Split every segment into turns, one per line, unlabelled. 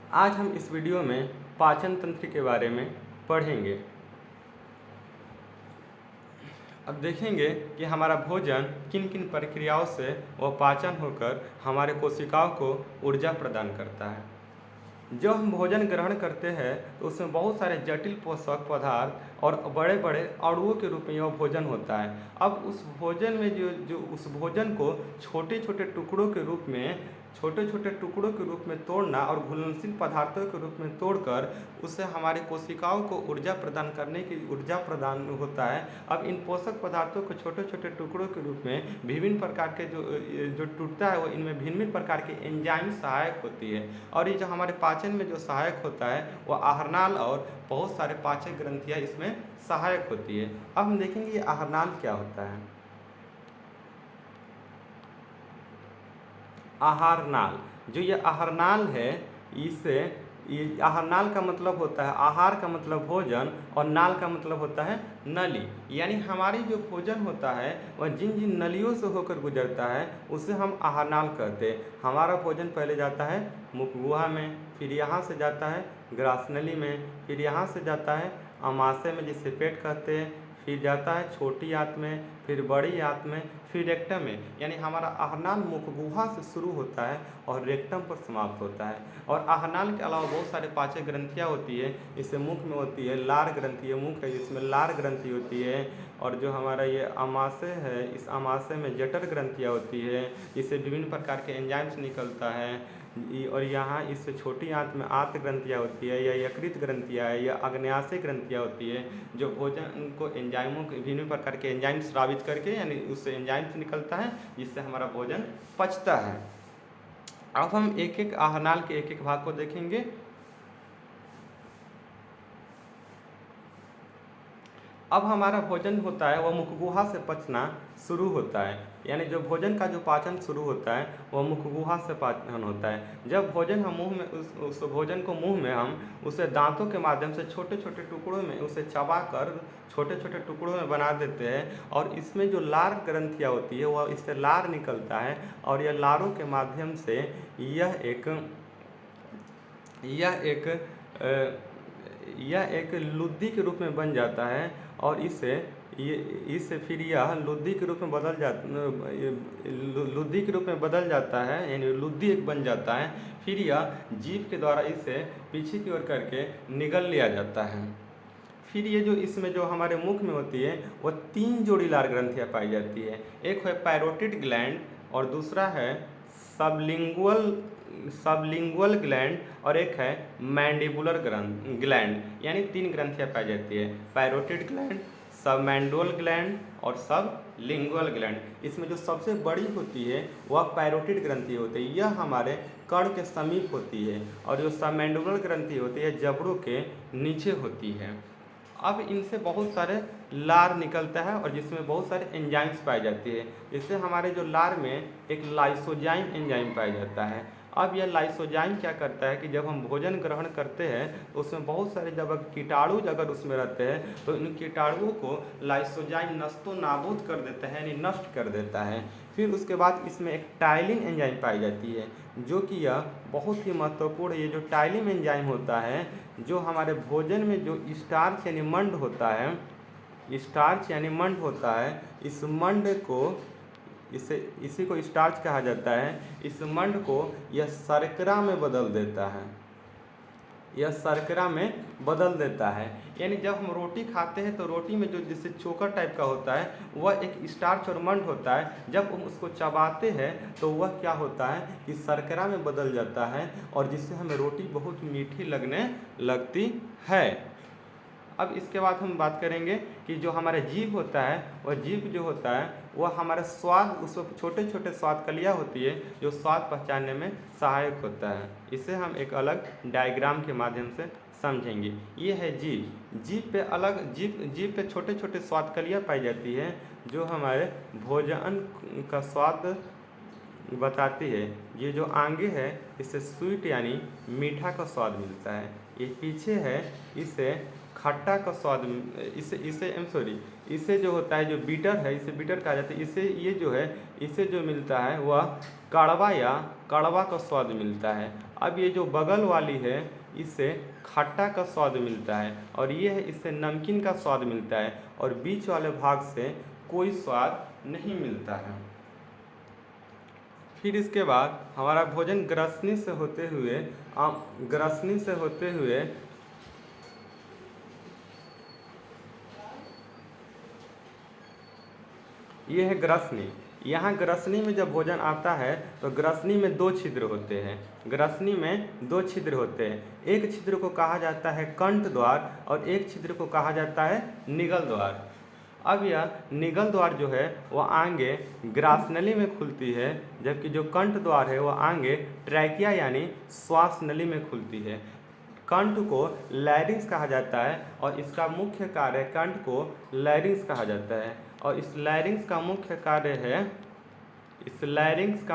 आज हम इस वीडियो में पाचन तंत्र के बारे में पढ़ेंगे। अब देखेंगे कि हमारा भोजन किन किन प्रक्रियाओं से वह पाचन होकर हमारे कोशिकाओं को ऊर्जा प्रदान करता है। जब हम भोजन ग्रहण करते हैं तो उसमें बहुत सारे जटिल पोषक पदार्थ और बड़े बड़े अणुओं के रूप में वह भोजन होता है। अब उस भोजन में जो उस भोजन को छोटे छोटे टुकड़ों के रूप में तोड़ना और घुलनशील पदार्थों के रूप में तोड़कर उससे हमारे कोशिकाओं को ऊर्जा प्रदान करने की ऊर्जा प्रदान होता है। अब इन पोषक पदार्थों को छोटे छोटे टुकड़ों के रूप में विभिन्न प्रकार के जो टूटता है वो इनमें भिन्न भिन्न प्रकार के एंजाइम सहायक होती है। और ये जो हमारे पाचन में जो सहायक होता है वो आहारनाल और बहुत सारे पाचक ग्रंथियाँ इसमें सहायक होती है। अब हम देखेंगे ये आहारनाल क्या होता है। आहारनाल, जो ये आहारनाल है, इसे आहारनाल का मतलब होता है, आहार का मतलब भोजन और नाल का मतलब होता है नली। यानी हमारी जो भोजन होता है वह जिन जिन नलियों से होकर गुजरता है उसे हम आहारनाल कहते हैं। हमारा भोजन पहले जाता है मुख गुहा में, फिर यहाँ से जाता है ग्रासनली में, फिर यहाँ से जाता है अमाशय में जिसे पेट कहते हैं, फिर जाता है छोटी आंत में, फिर बड़ी आंत में, फिर रेक्टम में। यानी हमारा आहारनाल मुख गुहा से शुरू होता है और रेक्टम पर समाप्त होता है। और आहारनाल के अलावा बहुत सारे पाचक ग्रंथियाँ होती है। इससे मुख में होती है लार ग्रंथि, मुख है इसमें लार ग्रंथि होती है। और जो हमारा ये अमाशय है, इस अमाशय में जठर ग्रंथियाँ होती है। इससे विभिन्न प्रकार के एंजाइम्स निकलता है। और यहाँ इससे छोटी आंत में आंत ग्रंथियाँ होती है या यकृत ग्रंथियाँ है या अग्न्याशय ग्रंथियाँ होती है, जो भोजन को एंजाइमों के विभिन्न प्रकार के एंजाइम स्रावित करके यानी उससे एंजाइम्स निकलता है जिससे हमारा भोजन पचता है। अब हम एक एक आहारनाल के एक एक भाग को देखेंगे। अब हमारा भोजन होता है वह मुख गुहा से पचना शुरू होता है। यानी जो भोजन का जो पाचन शुरू होता है वह मुख गुहा से पाचन होता है। जब भोजन हम मुंह में उस भोजन को मुंह में हम उसे दांतों के माध्यम से छोटे छोटे टुकड़ों में उसे चबाकर छोटे छोटे टुकड़ों में बना देते हैं। और इसमें जो लार ग्रंथियाँ होती है वह इससे लार निकलता है और यह लारों के माध्यम से यह एक लुद्दी के रूप में बन जाता है। और इससे फिर यह लुद्दी के रूप में बदल जाता है, यानी लुद्दी एक बन जाता है। फिर यह जीभ के द्वारा इसे पीछे की ओर करके निगल लिया जाता है। फिर ये जो इसमें जो हमारे मुख में होती है वह 3 जोड़ी लार ग्रंथियाँ पाई जाती है। एक है पैरोटिड ग्लैंड और दूसरा है सबलिंगुअल ग्लैंड और एक है मैंडिबुलर ग्लैंड। यानी 3 ग्रंथियाँ पाई जाती है, पैरोटिड ग्लैंड, सबमैंडिबुलर ग्लैंड और सबलिंगुअल ग्लैंड। इसमें जो सबसे बड़ी होती है वह पैरोटिड ग्रंथि होती है, यह हमारे कर्ण के समीप होती है। और जो सबमैंडिबुलर ग्रंथि होती है जबड़ों के नीचे होती है। अब इनसे बहुत सारे लार निकलता है और जिसमें बहुत सारे एंजाइम्स पाई जाती है। इससे हमारे जो लार में एक लाइसोजाइम एंजाइम पाया जाता है। अब यह लाइसोजाइम क्या करता है कि जब हम भोजन ग्रहण करते हैं तो उसमें बहुत सारे जब कीटाणु अगर उसमें रहते हैं तो इन कीटाणुओं को लाइसोजाइम नस्तो नाबूद कर देता है, यानी नष्ट कर देता है। फिर उसके बाद इसमें एक टाइलिन एंजाइम पाई जाती है, जो कि यह बहुत ही महत्वपूर्ण, ये जो टाइलिन एंजाइम होता है जो हमारे भोजन में जो स्टार्च यानी मंड होता है, इस मंड को इसी को स्टार्च कहा जाता है। इस मंड को यह शर्करा में बदल देता है। यानी जब हम रोटी खाते हैं तो रोटी में जो जिससे चोकर टाइप का होता है वह एक स्टार्च और मंड होता है। जब हम उसको चबाते हैं तो वह क्या होता है कि शर्करा में बदल जाता है और जिससे हमें रोटी बहुत मीठी लगने लगती है। अब इसके बाद हम बात करेंगे कि जो हमारा जीभ होता है वह जीभ जो होता है वह हमारा स्वाद, उसमें छोटे छोटे स्वाद कलियाँ होती है जो स्वाद पहचानने में सहायक होता है। इसे हम एक अलग डायग्राम के माध्यम से समझेंगे। ये है जीभ। जीभ पे छोटे छोटे स्वाद कलियाँ पाई जाती है जो हमारे भोजन का स्वाद बताती है। ये जो आगे है इससे स्वीट यानी मीठा का स्वाद मिलता है। ये पीछे है, इससे खट्टा का स्वाद, इसे इसे इसे जो होता है जो बीटर है, इसे बीटर कहा जाता है। इसे ये जो है इसे जो मिलता है वह कड़वा या कड़वा का स्वाद मिलता है। अब ये जो बगल वाली है इससे खट्टा का स्वाद मिलता है, और ये है इससे नमकीन का स्वाद मिलता है, और बीच वाले भाग से कोई स्वाद नहीं मिलता है। फिर इसके बाद हमारा भोजन ग्रसनी से होते हुए ये है ग्रसनी। यहाँ ग्रसनी में जब भोजन आता है तो ग्रसनी में दो छिद्र होते हैं। ग्रसनी में दो छिद्र होते हैं, एक छिद्र को कहा जाता है कंठ द्वार और एक छिद्र को कहा जाता है निगल द्वार। अब यह निगल द्वार जो है वह आगे ग्रासनली में खुलती है, जबकि जो कंठ द्वार है वह आगे ट्रैकिया यानी श्वास नली में खुलती है। कंठ को लैरिंक्स कहा जाता है और इसका मुख्य कार्य कंठ को लैरिंक्स कहा जाता है, और इस लैरिंक्स का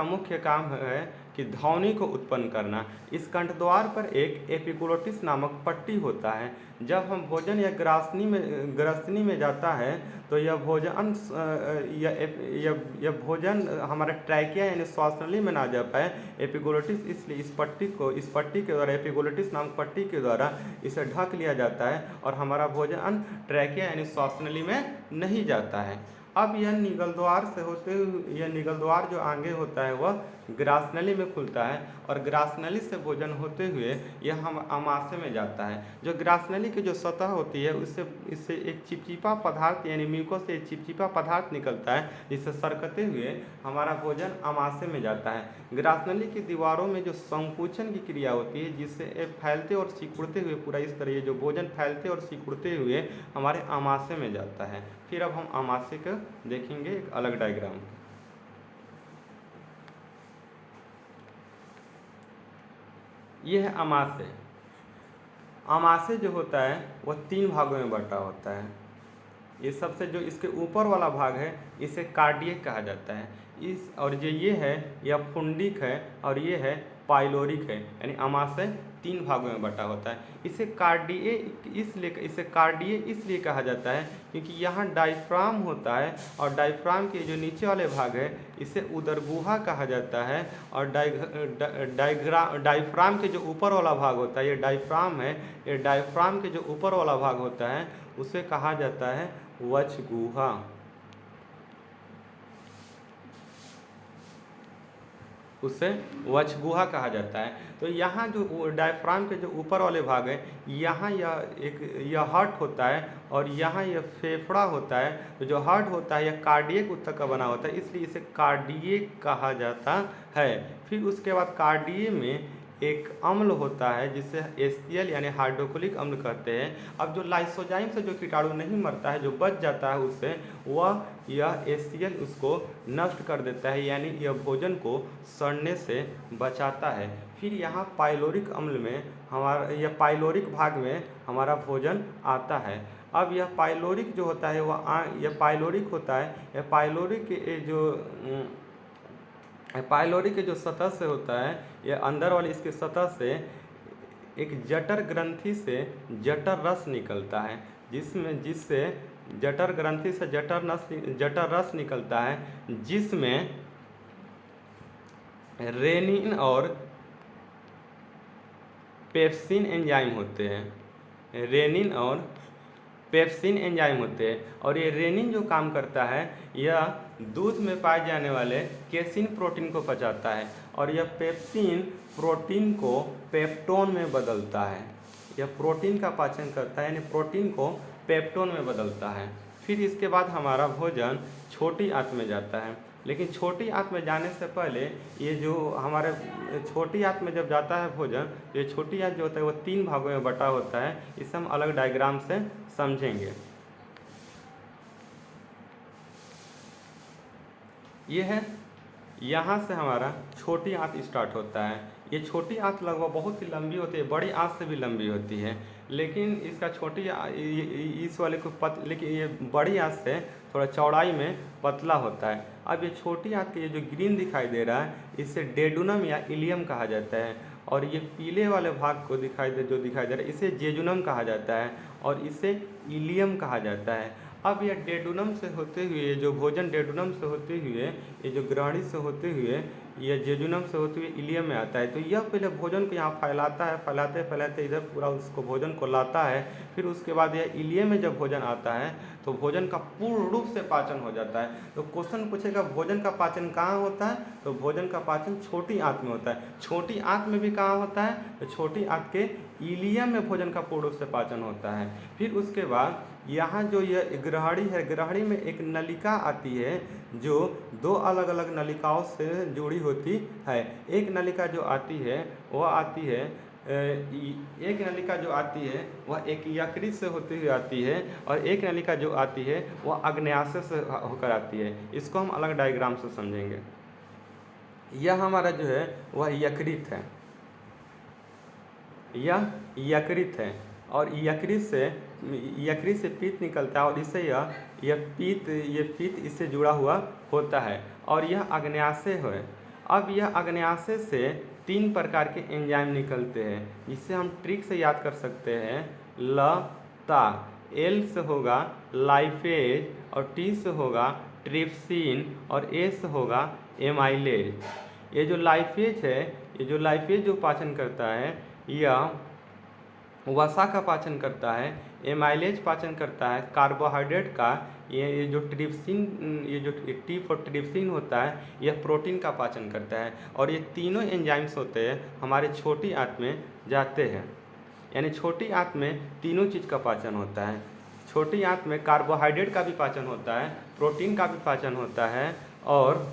मुख्य काम है कि ध्वनि को उत्पन्न करना। इस कंठ द्वार पर एक एपिग्लोटिस नामक पट्टी होता है। जब हम भोजन या ग्रसनी में जाता है तो यह भोजन हमारा ट्रैकिया यानी श्वासनली में ना जा पाए एपिग्लोटिस, इसलिए इस पट्टी के द्वारा, एपिग्लोटिस नामक पट्टी के द्वारा इसे ढक लिया जाता है और हमारा भोजन ट्रैकिया यानी श्वासनली में नहीं जाता है। अब यह निगल द्वार जो आगे होता है वह ग्रासनली में खुलता है, और ग्रासनली से भोजन होते हुए यह हम आमाशय में जाता है। जो ग्रासनली की जो सतह होती है इससे एक चिपचिपा पदार्थ यानी म्यूकस से एक चिपचिपा पदार्थ निकलता है, जिससे सरकते हुए हमारा भोजन आमाशय में जाता है। ग्रासनली की दीवारों में जो संकुचन की क्रिया होती है, जिससे फैलते और सिकुड़ते हुए पूरा इस तरह ये जो भोजन फैलते और सिकुड़ते हुए हमारे आमाशय में जाता है। फिर अब हम आमाशय को देखेंगे एक अलग डायग्राम। ये है आमाशय। आमाशय जो होता है वह 3 भागों में बटा होता है। ये सबसे जो इसके ऊपर वाला भाग है इसे कार्डियक कहा जाता है। और जो ये है यह फुंडिक है और ये है पाइलोरिक है, यानी आमाशय 3 भागों में बटा होता है। इसे कार्डिये इसलिए कहा जाता है क्योंकि यहाँ डायफ्राम होता है, और डायफ्राम के जो नीचे वाले भाग है इसे उदरगुहा कहा जाता है, और डायफ्राम के जो ऊपर वाला भाग होता है ये डायफ्राम है। ये डायफ्राम के जो ऊपर वाला भाग होता है उसे कहा जाता है वक्षगुहा। उसे वक्षगुहा कहा जाता है। तो यहाँ जो डायफ्राम के जो ऊपर वाले भाग है यहाँ यह हार्ट होता है, और यहाँ यह फेफड़ा होता है। तो जो हार्ट होता है यह कार्डियक ऊतक का बना होता है, इसलिए इसे कार्डियक कहा जाता है। फिर उसके बाद कार्डिये में एक अम्ल होता है जिसे एसियल यानी हाइड्रोक्लोरिक अम्ल कहते हैं। अब जो लाइसोजाइम से जो कीटाणु नहीं मरता है, जो बच जाता है उससे, यह एसियल उसको नष्ट कर देता है, यानी यह भोजन को सड़ने से बचाता है। फिर यहाँ पाइलोरिक भाग में हमारा भोजन आता है। अब यह पाइलोरिक जो होता है यह पाइलोरिक के जो सतह से होता है, यह अंदर वाली इसके सतह से एक जठर ग्रंथि से जठर रस निकलता है, जिससे जठर ग्रंथि से जठर रस निकलता है, जिसमें रेनिन और पेप्सिन एंजाइम होते हैं। रेनिन और पेप्सिन एंजाइम होते हैं, और ये रेनिन जो काम करता है यह दूध में पाए जाने वाले केसिन प्रोटीन को पचाता है, और यह पेप्सिन प्रोटीन को पेप्टोन में बदलता है। यह प्रोटीन का पाचन करता है, यानी प्रोटीन को पेप्टोन में बदलता है। फिर इसके बाद हमारा भोजन छोटी आंत में जाता है, लेकिन छोटी आंत में जाने से पहले ये जो हमारे छोटी आंत में जब जाता है भोजन, ये छोटी आंत जो होता है वो 3 भागों में बटा होता है। इसे हम अलग डायग्राम से समझेंगे। ये है, यहाँ से हमारा छोटी आंत स्टार्ट होता है। ये छोटी आंत लगभग बहुत ही लंबी होती है, बड़ी आंत से भी लंबी होती है, लेकिन इसका इस वाले को लेकिन ये बड़ी आंत से थोड़ा चौड़ाई में पतला होता है। अब ये छोटी आंत के ये जो ग्रीन दिखाई दे रहा है इसे डेडुनम या इलियम कहा जाता है, और ये पीले वाले भाग को दिखाई दे रहा है इसे जेजुनम कहा जाता है और इसे इलियम कहा जाता है। अब यह डेडुनम से होते हुए जो भोजन डेडुनम से होते हुए ये जो ग्रहणी से होते हुए यह जेजुनम से होते हुए इलियम में आता है। तो यह पहले भोजन को यहाँ फैलाता है, फैलाते फैलाते इधर पूरा उसको भोजन को लाता है। फिर उसके बाद यह इलियम में जब भोजन आता है तो भोजन का पूर्ण रूप से पाचन हो जाता है। तो क्वेश्चन पूछेगा भोजन का पाचन कहाँ होता है, तो भोजन का पाचन छोटी आंत में होता है। छोटी आंत में भी कहाँ होता है, तो छोटी आंत के इलियम में भोजन का पूर्ण रूप से पाचन होता है। फिर उसके बाद यहाँ जो यह ग्रहणी है, ग्रहणी में एक नलिका आती है जो दो अलग अलग नलिकाओं से जुड़ी होती है। एक नलिका जो आती है वह आती है एक नलिका जो आती है वह एक यकृत से होती हुई आती है और एक नलिका जो आती है वह अग्न्याशय से होकर आती है। इसको हम अलग डायग्राम से समझेंगे। यह हमारा जो है वह यकृत है, यह यकृत है और यकृत से पीत निकलता है और इससे यह पीत इससे जुड़ा हुआ होता है और यह अग्न्याशय है। अब यह अग्न्याशय से 3 प्रकार के एंजाइम निकलते हैं जिससे हम ट्रिक से याद कर सकते हैं। ता एल से होगा लाइपेज और टी से होगा ट्रिप्सिन और ए से होगा एमाइलेज। ये जो लाइपेज जो पाचन करता है यह वसा का पाचन करता है, एमाइलेज पाचन करता है कार्बोहाइड्रेट का। ये जो टी फॉर ट्रिप्सिन होता है यह प्रोटीन का पाचन करता है और ये तीनों एंजाइम्स होते हैं हमारे छोटी आंत में जाते हैं। यानी छोटी आंत में तीनों चीज़ का पाचन होता है। छोटी आंत में कार्बोहाइड्रेट का भी पाचन होता है, प्रोटीन का भी पाचन होता है और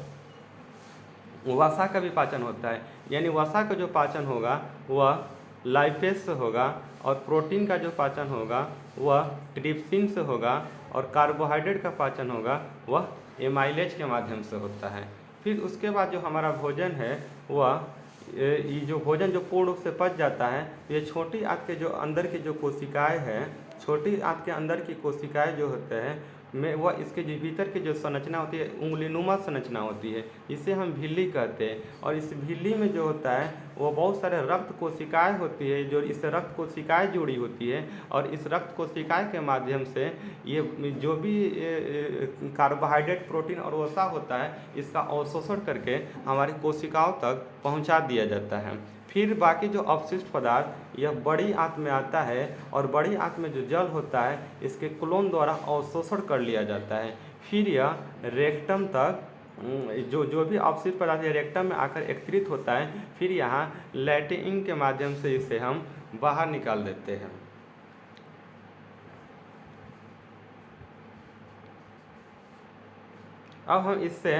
वसा का भी पाचन होता है। यानी वसा का जो पाचन होगा वह लाइपेज से होगा और प्रोटीन का जो पाचन होगा वह ट्रिप्सिन से होगा और कार्बोहाइड्रेट का पाचन होगा वह एमाइलेज के माध्यम से होता है। फिर उसके बाद जो हमारा भोजन है वह ये जो भोजन जो पूर्ण रूप से पच जाता है, ये छोटी आंत के जो अंदर की जो कोशिकाएं हैं, छोटी आंत के अंदर की कोशिकाएं जो होते हैं में वह इसके जो भीतर की जो संरचना होती है उंगलीनुमा संरचना होती है, इसे हम झिल्ली कहते हैं। और इस झिल्ली में जो होता है वो बहुत सारे रक्त कोशिकाएं होती है जो इस रक्त कोशिकाएं जुड़ी होती है और इस रक्त कोशिकाएं के माध्यम से ये जो भी कार्बोहाइड्रेट प्रोटीन और वसा होता है इसका अवशोषण करके हमारी कोशिकाओं तक पहुंचा दिया जाता है। फिर बाकी जो अपशिष्ट पदार्थ यह बड़ी आंत में आता है और बड़ी आंत में जो जल होता है इसके कोलोन द्वारा अवशोषण कर लिया जाता है। फिर यह रेक्टम तक जो भी अपशिष्ट पदार्थ रेक्टम में आकर एकत्रित होता है, फिर यहाँ लैटिंग के माध्यम से इसे हम बाहर निकाल देते हैं। अब हम इससे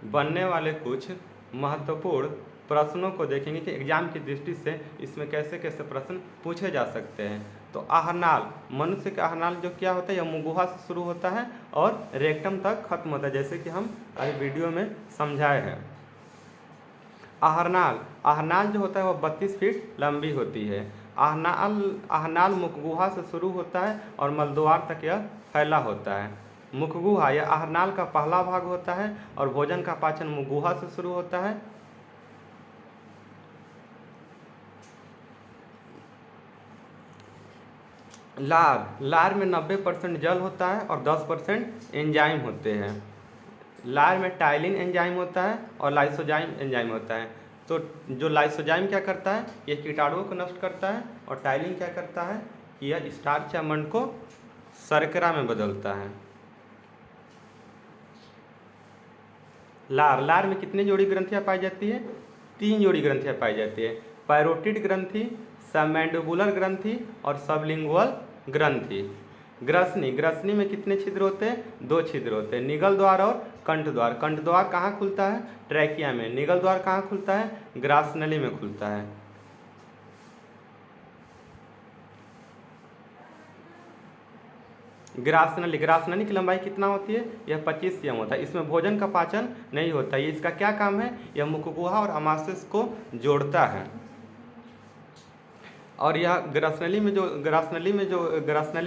बनने वाले कुछ महत्वपूर्ण प्रश्नों को देखेंगे कि एग्जाम की दृष्टि से इसमें कैसे कैसे प्रश्न पूछे जा सकते हैं। तो आहारनाल, मनुष्य का आहारनाल जो क्या होता है यह मुगुहा से शुरू होता है और रेक्टम तक खत्म होता है, जैसे कि हम अभी वीडियो में समझाए हैं। आहारनाल जो होता है वह 32 फीट लंबी होती है। आहारनाल मुखगुहा से शुरू होता है और मलद्वार तक यह फैला होता है। मुखगुहा यह आहारनाल का पहला भाग होता है और भोजन का पाचन मुखगुहा से शुरू होता है। लार में 90% जल होता है और 10% एंजाइम होते हैं। लार में टाइलिन एंजाइम होता है और लाइसोजाइम एंजाइम होता है। तो जो लाइसोजाइम क्या करता है, यह कीटाणुओं को नष्ट करता है और टाइलिन क्या करता है कि यह स्टार्च या मंड को शर्करा में बदलता है। लार में कितनी जोड़ी ग्रंथियां पाई जाती है? 3 जोड़ी ग्रंथियां पाई जाती है। पैरोटिड ग्रंथि, सबमैंडिबुलर ग्रंथि और सबलिंगुअल ग्रंथि। ग्रसनी में कितने छिद्र होते हैं? 2 छिद्र होते हैं, निगल द्वार और कंठ द्वार। कंठ द्वार कहाँ खुलता है? ट्रैकिया में। निगल द्वार कहाँ खुलता है? ग्रासनली में खुलता है। ग्रासनली की लंबाई कितना होती है? यह 25 cm होता है। इसमें भोजन का पाचन नहीं होता है। इसका क्या काम है? यह मुखगुहा और अमाशय को जोड़ता है। और यह ग्रासनली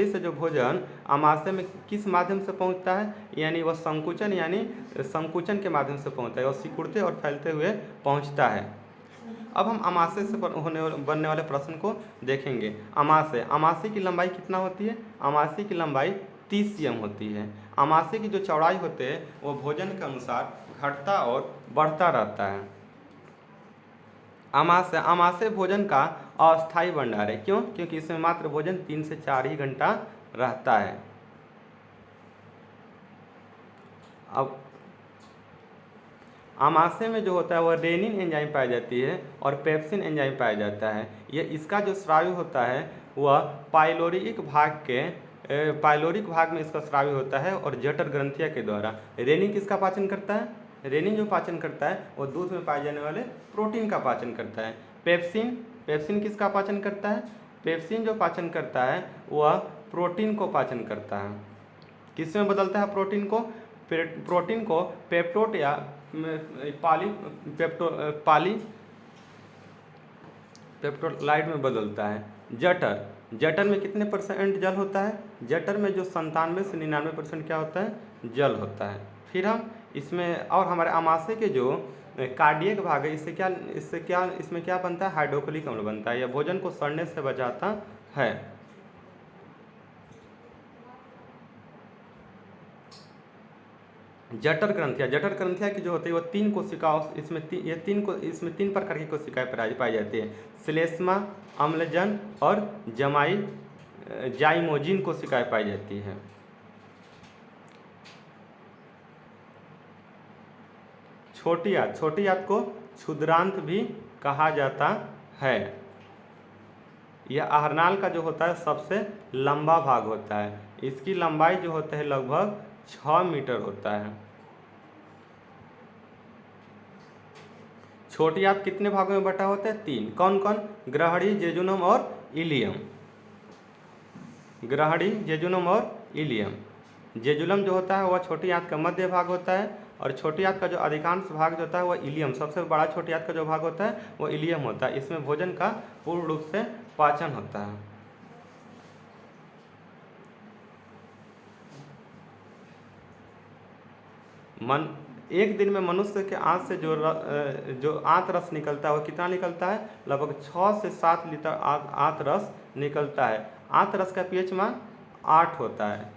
से जो भोजन अमाशय में किस माध्यम से पहुंचता है? यानी वह संकुचन के माध्यम से पहुंचता है और सिकुड़ते और फैलते हुए पहुंचता है। अब हम अमाशय से बनने वाले प्रश्न को देखेंगे। अमाशय की लंबाई कितना होती है? अमाशय की लंबाई 30 cm होती है। अमाशय की जो चौड़ाई होती है वो भोजन के अनुसार घटता और बढ़ता रहता है। अमाशय भोजन का अस्थायी भंडार है। क्यों? क्योंकि इसमें मात्र भोजन 3 से 4 ही घंटा रहता है। अब अमाशय में जो होता है वह रेनिन एंजाइम पाई जाती है और पेप्सिन एंजाइम पाया जाता है। यह इसका जो स्रावी होता है वह पाइलोरिक भाग में इसका स्रावी होता है और जठर ग्रंथिया के द्वारा। रेनिन किसका पाचन करता है? रेनिन जो पाचन करता है वो दूध में पाए जाने वाले प्रोटीन का पाचन करता है। पेप्सिन किसका पाचन करता है? पेप्सिन जो पाचन करता है वह प्रोटीन को पाचन करता है। किस में बदलता है प्रोटीन को? प्रोटीन को पेप्टोड या पेप्टोलाइड में बदलता है। जठर में कितने % जल होता है? जठर में जो 97 से 99% क्या होता है? जल होता है। फिर हम इसमें और हमारे अमाशय के जो कार्डियक भाग है इसमें क्या बनता है? हाइड्रोक्लोरिक अम्ल बनता है। यह भोजन को सड़ने से बचाता है। जठर ग्रंथिया की जो होती है वो 3 कोशिकाओं इसमें 3 प्रकार की कोशिकाएं पाई जाती है। श्लेष्मा, अम्लजन और जाइमोजिन कोशिकाएं पाई जाती है। छोटी आंत को क्षुद्रांत भी कहा जाता है। यह आहारनाल का जो होता है सबसे लंबा भाग होता है। इसकी लंबाई जो होता है लगभग 6 मीटर होता है। छोटी आंत कितने भागों में बटा होता है? 3। कौन कौन? ग्रहणी, जेजुनम और इलियम। जेजुलम जो होता है वह छोटी आंत का मध्य भाग होता है और छोटी आंत का जो अधिकांश भाग जो होता है वह इलियम, सबसे बड़ा छोटी आंत का जो भाग होता है वह इलियम होता है। इसमें भोजन का पूर्ण रूप से पाचन होता है। एक दिन में मनुष्य के आंत से जो आंत रस निकलता है वो कितना निकलता है? लगभग 6 से 7 लीटर आंत रस निकलता है। आंत रस का pH मान 8 होता है।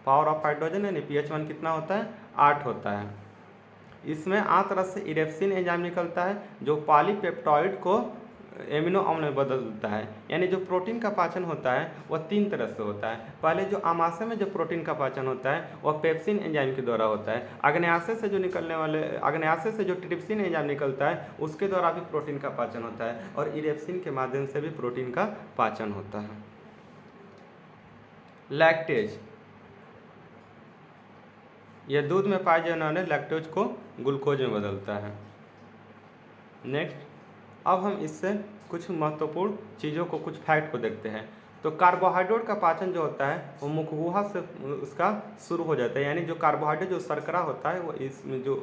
पावर ऑफ हाइड्रोजन यानी pH मान कितना होता है? 8 होता है। इसमें आंत रस से इरेप्सिन एंजाइम निकलता है जो पॉलीपेप्टाइड को एमिनो अम्ल में बदलता है। यानी जो प्रोटीन का पाचन होता है वह 3 तरह से होता है। पहले जो अमाशय में जो प्रोटीन का पाचन होता है वह पेप्सिन एंजाइम के द्वारा होता है। आग्नेयाशय से जो ट्रिप्सिन एंजाइम निकलता है उसके द्वारा भी प्रोटीन का पाचन होता है और इरेप्सिन के माध्यम से भी प्रोटीन का पाचन होता है। लैक्टेज, यह दूध में पाए जाने वाले लैक्टोज को ग्लूकोज में बदलता है। नेक्स्ट, अब हम इससे कुछ महत्वपूर्ण चीज़ों को, कुछ फैक्ट को देखते हैं। तो कार्बोहाइड्रेट का पाचन जो होता है वो मुखगुहा से उसका शुरू हो जाता है। यानी जो कार्बोहाइड्रेट जो शर्करा होता है वो इसमें जो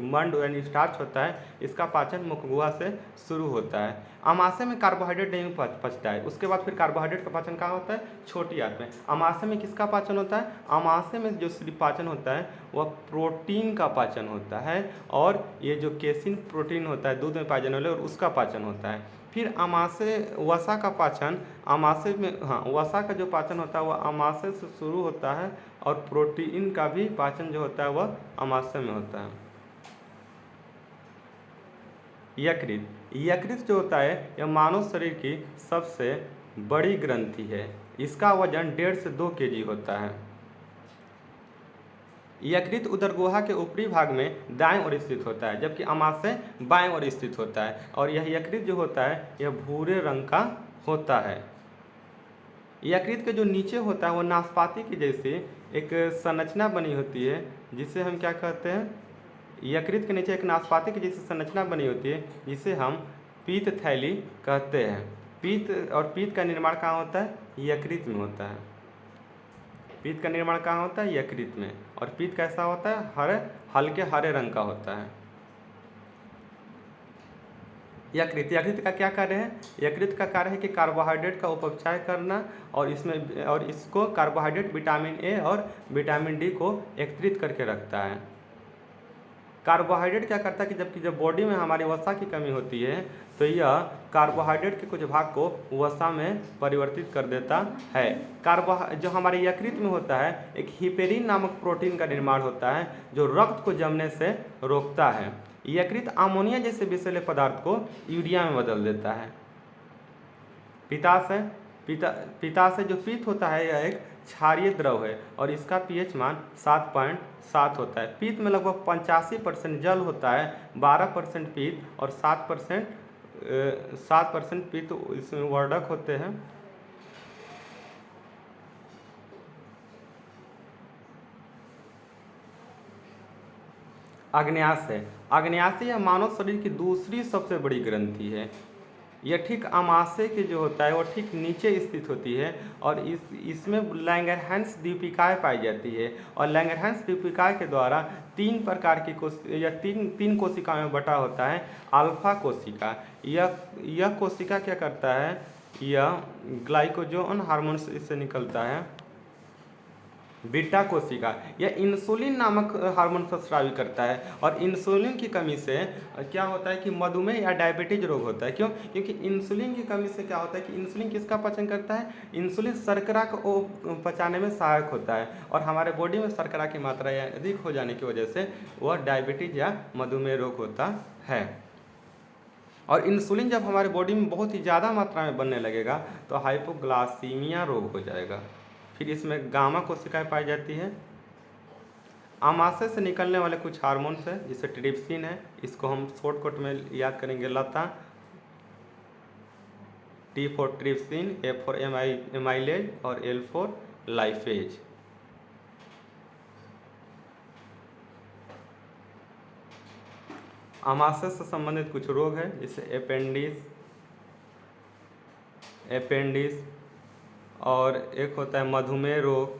मंड यानी स्टार्च होता है इसका पाचन मुखगुहा से शुरू होता है। अमाशय में कार्बोहाइड्रेट नहीं पचता है। उसके बाद फिर कार्बोहाइड्रेट का पाचन कहाँ होता है? छोटी आंत में। अमाशय में किसका पाचन होता है? अमाशय में जो पाचन होता है वह प्रोटीन का पाचन होता है और ये जो केसिन प्रोटीन होता है दूध में पाए जाने वाले और उसका पाचन होता है। फिर वसा का पाचन वसा का जो पाचन होता है वह अमाशय से शुरू होता है और प्रोटीन का भी पाचन जो होता है वह अमाशय में होता है। यकृत जो होता है यह मानव शरीर की सबसे बड़ी ग्रंथि है। इसका वजन 1.5 से 2 kg होता है। यकृत उदर गुहा के ऊपरी भाग में दाएं ओर स्थित होता है जबकि अमाशय बाएं ओर स्थित होता है और यह यकृत जो होता है यह भूरे रंग का होता है। यकृत के जो नीचे होता है वो नाशपाती की जैसे एक संरचना बनी होती है जिसे हम क्या कहते हैं? यकृत के नीचे एक नाशपाती की जैसी संरचना बनी होती है जिसे हम पीत थैली कहते हैं। पीत का निर्माण कहाँ होता है? यकृत में होता है। पीत का निर्माण कहाँ होता है? यकृत में। और पीत कैसा होता है? हल्के हरे रंग का होता है। यकृत का क्या कार्य है? यकृत का कार्य है कि कार्बोहाइड्रेट का उपक्षय करना और इसको कार्बोहाइड्रेट विटामिन ए और विटामिन डी को एकत्रित करके रखता है। कार्बोहाइड्रेट क्या करता है कि जब बॉडी में हमारी वसा की कमी होती है तो यह कार्बोहाइड्रेट के कुछ भाग को वसा में परिवर्तित कर देता है। जो हमारे यकृत में होता है, एक हिपेरिन नामक प्रोटीन का निर्माण होता है जो रक्त को जमने से रोकता है। यकृत अमोनिया जैसे विषैले पदार्थ को यूरिया में बदल देता है। पित्ताशय जो पित्त होता है यह एक क्षारीय द्रव है और इसका पीएच मान 7.7 होता है। पित्त में लगभग 85% जल होता है, 12% पित्त और 7% पित्त इसमें वर्धक होते हैं। आग्नेयाशय यह मानव शरीर की दूसरी सबसे बड़ी ग्रंथि है। यह ठीक अमाशय के जो होता है वो ठीक नीचे स्थित होती है और इसमें लैंगरहैंस द्वीपिकाएँ पाई जाती है और लैंगरहैंस द्वीपिकाएँ के द्वारा तीन प्रकार की तीन कोशिकाओं में बटा होता है। अल्फा कोशिका, यह कोशिका क्या करता है, यह ग्लाइकोजन हार्मोन इससे निकलता है। बीटा कोशिका यह इंसुलिन नामक हार्मोन को स्रावी करता है और इंसुलिन की कमी से क्या होता है कि मधुमेह या डायबिटीज रोग होता है। क्यों? क्योंकि इंसुलिन की कमी से क्या होता है कि इंसुलिन किसका पाचन करता है, इंसुलिन शर्करा को पचाने में सहायक होता है और हमारे बॉडी में शर्करा की मात्रा अधिक हो जाने की वजह से वह डायबिटीज या मधुमेह रोग होता है। और इंसुलिन जब हमारे बॉडी में बहुत ही ज़्यादा मात्रा में बनने लगेगा तो हाइपोग्लासीमिया रोग हो जाएगा। फिर इसमें गामा कोशिकाएं पाई जाती है। आमाशय से निकलने वाले कुछ हार्मोन्स है जिसे ट्रिप्सिन है, इसको हम शॉर्टकट में याद करेंगे लता। T for trypsin, A for amylase और L फॉर लाइफेज। आमाशय से संबंधित कुछ रोग है जैसे अपेंडिस और एक होता है मधुमेह रोग,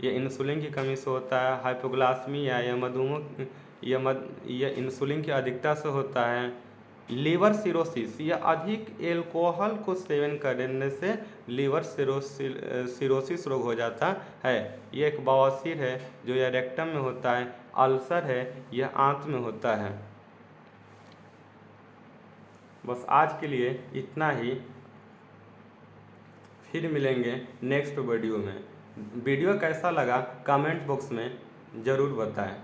ये इंसुलिन की कमी से होता है। हाइपोग्लाइसीमिया या मधुमेह यह इंसुलिन की अधिकता से होता है। लीवर सिरोसिस, यह अधिक एल्कोहल को सेवन करने से लीवर सिरोसिस रोग हो जाता है। यह एक बवासीर है जो यह रेक्टम में होता है। अल्सर है, यह आंत में होता है। बस आज के लिए इतना ही, फिर मिलेंगे नेक्स्ट वीडियो में। वीडियो कैसा लगा कमेंट बॉक्स में ज़रूर बताएं।